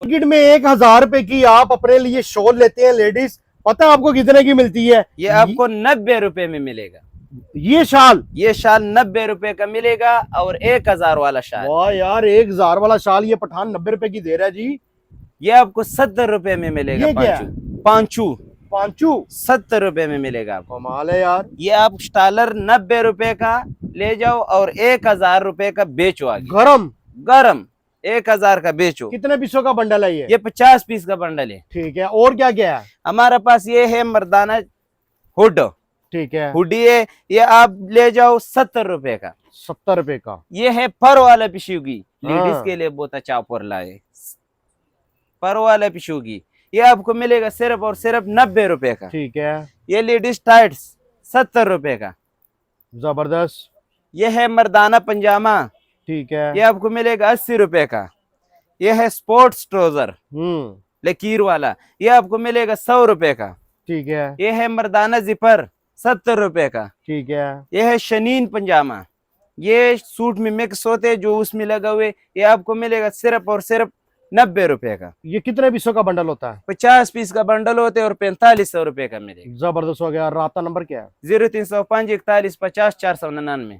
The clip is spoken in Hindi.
मार्केट में 1000 रुपए की आप अपने लिए शॉल लेते हैं लेडीज, पता है आपको कितने की मिलती है? ये आपको 90 रुपए में मिलेगा। ये शाल 90 रुपए का मिलेगा और 1000 वाला शाल, वाह यार, 1000 वाला शाल ये पठान 90 रुपए की दे रहा है जी। ये आपको 70 रुपए में मिलेगा। ये क्या? पांचू पांचू 70 रुपए में मिलेगा आपको। कमाल है यार। ये आप स्टालर 90 रुपए का ले जाओ और 1000 रुपए का बेचो आगे। गरम 1000 का बेचो। कितने पीसों का बंडल है ये 50 पीस का बंडल है। ठीक है, और क्या क्या है? हमारे पास ये है मर्दाना हुड, ठीक है, हुडी है, ये आप ले जाओ 70 रुपए का। 70 रुपए का। ये है पर वाला पिशुगी, हाँ। लेडीज के लिए बहुत अच्छा ऑफर लाए। पर वाला पिशुगी ये आपको मिलेगा सिर्फ और सिर्फ 90 रुपए का। ठीक है, ये लेडीज टाइट्स 70 रुपए का। जबरदस्त। ये है मर्दाना पंजामा, ठीक है, ये आपको मिलेगा 80 रुपए का। ये है स्पोर्ट्स ट्राउजर लकीर वाला, ये आपको मिलेगा 100 रुपए का। ठीक है, ये है मर्दाना जिपर 70 रुपए का। ठीक है, ये है शनीन पंजामा, ये सूट में मिक्स होते जो उसमें लगा हुए, ये आपको मिलेगा सिर्फ और सिर्फ 90 रुपए का। ये कितने पीसों का बंडल होता है? 50 पीस का बंडल होते और 4500 रुपए का मिलेगा। जबरदस्त हो गया। राब्ता नंबर क्या है? 0305 41 50 499।